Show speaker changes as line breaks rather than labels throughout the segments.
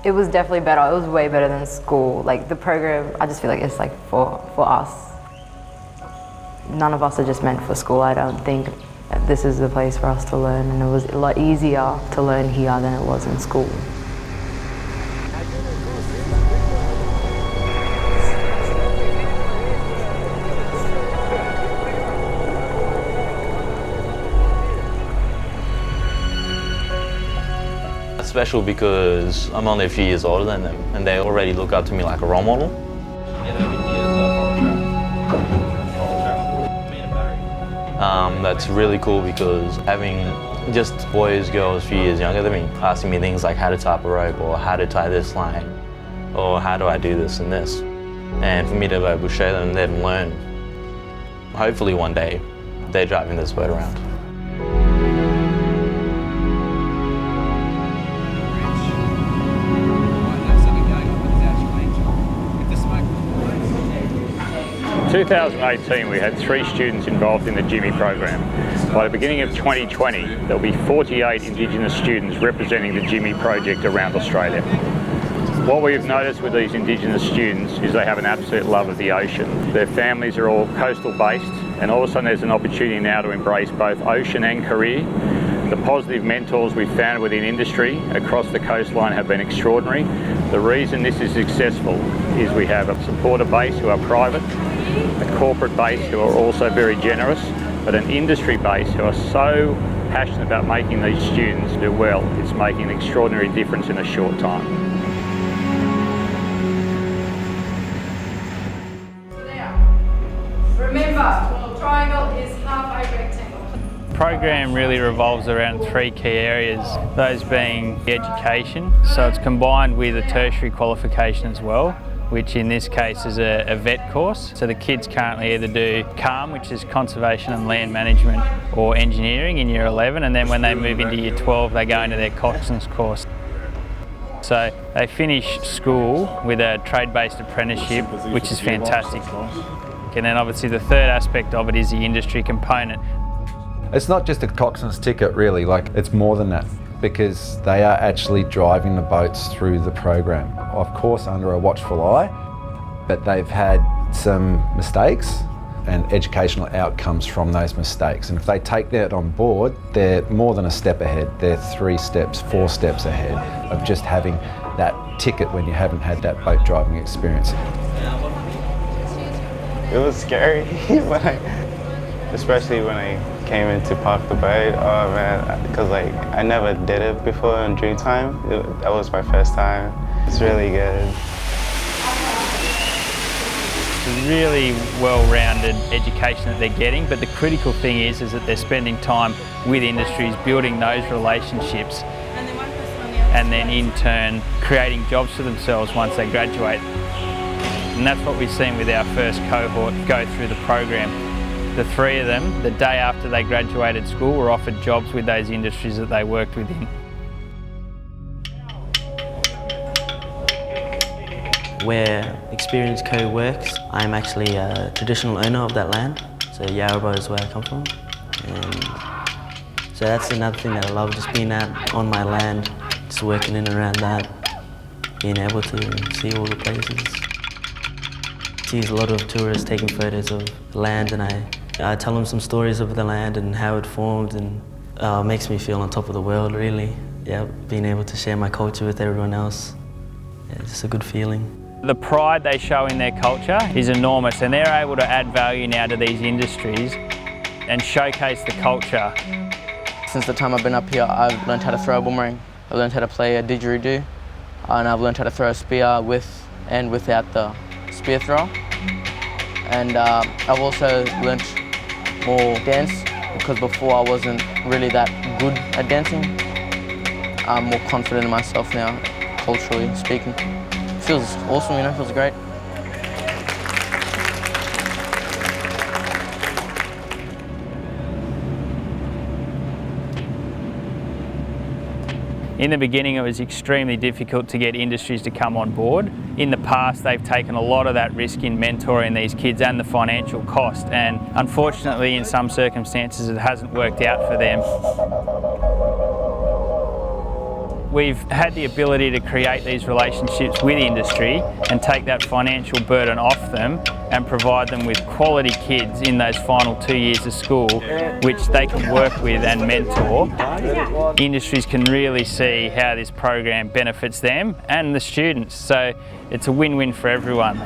It was definitely better. It was way better than school. Like the program, I just feel like it's like for us. None of us are just meant for school. I don't think this is the place for us to learn, and it was a lot easier to learn here than it was in school.
It's special because I'm only a few years older than them, and they already look up to me like a role model. That's really cool because having just boys, girls a few years younger than me asking me things like how to type a rope or how to tie this line or how do I do this and this. And for me to be able to show them and then learn, hopefully one day they're driving this boat around.
In 2018, we had 3 students involved in the Jime program. By the beginning of 2020, there'll be 48 Indigenous students representing the Jime project around Australia. What we've noticed with these Indigenous students is they have an absolute love of the ocean. Their families are all coastal based, and all of a sudden there's an opportunity now to embrace both ocean and career. The positive mentors we've found within industry across the coastline have been extraordinary. The reason this is successful is we have a supporter base who are private, a corporate base who are also very generous, but an industry base who are so passionate about making these students do well. It's making an extraordinary difference in a short time.
Remember, triangle is half a rectangle.
The program really revolves around 3 key areas, those being education, so it's combined with a tertiary qualification as well, which in this case is a vet course. So the kids currently either do CALM, which is Conservation and Land Management, or Engineering in Year 11, and then when they move into Year 12 they go into their coxswain's course. So they finish school with a trade-based apprenticeship, which is fantastic. And then obviously the third aspect of it is the industry component.
It's not just a coxswain's ticket really, like it's more than that, because they are actually driving the boats through the program. Of course under a watchful eye, but they've had some mistakes and educational outcomes from those mistakes. And if they take that on board, they're more than a step ahead. They're 3 steps, 4 steps ahead of just having that ticket when you haven't had that boat driving experience.
It was scary, especially when I came in to park the boat. Oh man, because like I never did it before in Dreamtime. That was my first time. It's really good.
It's a really well-rounded education that they're getting, but the critical thing is that they're spending time with industries, building those relationships, and then in turn creating jobs for themselves once they graduate. And that's what we've seen with our first cohort go through the program. The 3 of them, the day after they graduated school, were offered jobs with those industries that they worked within.
Where Experience Co works, I'm actually a traditional owner of that land. So Yarrabah is where I come from. And so that's another thing that I love, just being out on my land, just working in and around that, being able to see all the places. See a lot of tourists taking photos of the land, and I tell them some stories of the land and how it formed, and it makes me feel on top of the world really. Yeah, being able to share my culture with everyone else, yeah, it's just a good feeling.
The pride they show in their culture is enormous, and they're able to add value now to these industries and showcase the culture.
Since the time I've been up here, I've learned how to throw a boomerang, I've learned how to play a didgeridoo, and I've learned how to throw a spear with and without the spear thrower. And I've also learnt more dance, because before I wasn't really that good at dancing. I'm more confident in myself now, culturally speaking. It feels awesome, you know, feels great.
In the beginning, it was extremely difficult to get industries to come on board. In the past, they've taken a lot of that risk in mentoring these kids and the financial cost, and unfortunately, in some circumstances, it hasn't worked out for them. we've had the ability to create these relationships with industry and take that financial burden off them and provide them with quality kids in those final 2 years of school, which they can work with and mentor. Industries can really see how this program benefits them and the students, so it's a win-win for everyone.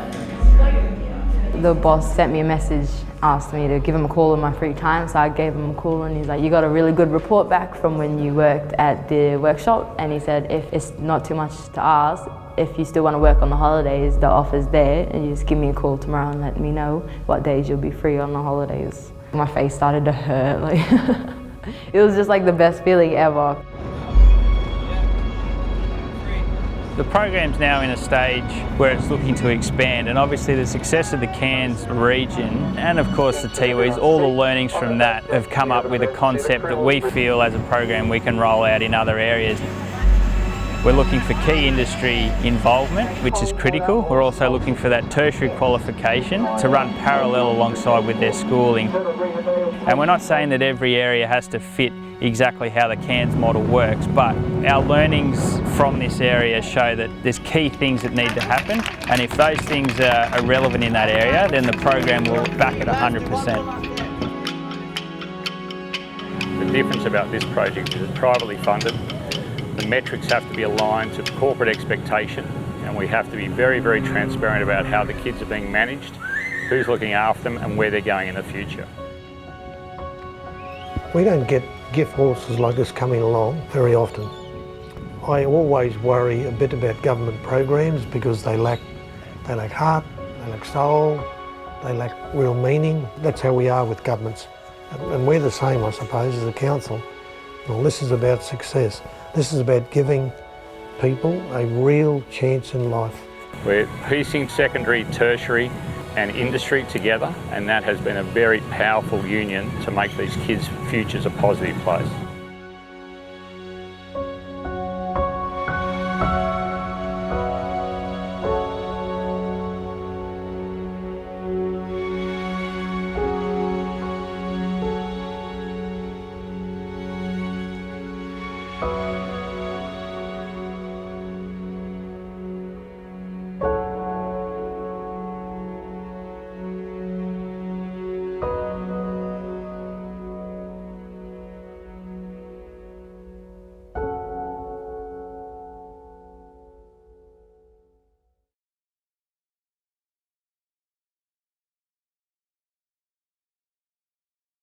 The boss sent me a message, asked me to give him a call in my free time, so I gave him a call and he's like, you got a really good report back from when you worked at the workshop, and he said if it's not too much to ask, if you still want to work on the holidays, the offer's there, and you just give me a call tomorrow and let me know what days you'll be free on the holidays. My face started to hurt, like it was just like the best feeling ever.
The program's now in a stage where it's looking to expand, and obviously the success of the Cairns region and of course the Tiwis, all the learnings from that have come up with a concept that we feel as a program we can roll out in other areas. We're looking for key industry involvement, which is critical. We're also looking for that tertiary qualification to run parallel alongside with their schooling. And we're not saying that every area has to fit exactly how the Cairns model works, but our learnings from this area show that there's key things that need to happen, and if those things are relevant in that area, then the program will back it 100%.
The difference about this project is it's privately funded. The metrics have to be aligned to corporate expectation, and we have to be very, very transparent about how the kids are being managed, who's looking after them and where they're going in the future.
We don't get gift horses like this coming along very often. I always worry a bit about government programs because they lack heart, they lack soul, they lack real meaning. That's how we are with governments. And we're the same, I suppose, as a council. Well, this is about success. This is about giving people a real chance in life.
We're piecing secondary, tertiary and industry together, and that has been a very powerful union to make these kids' futures a positive place.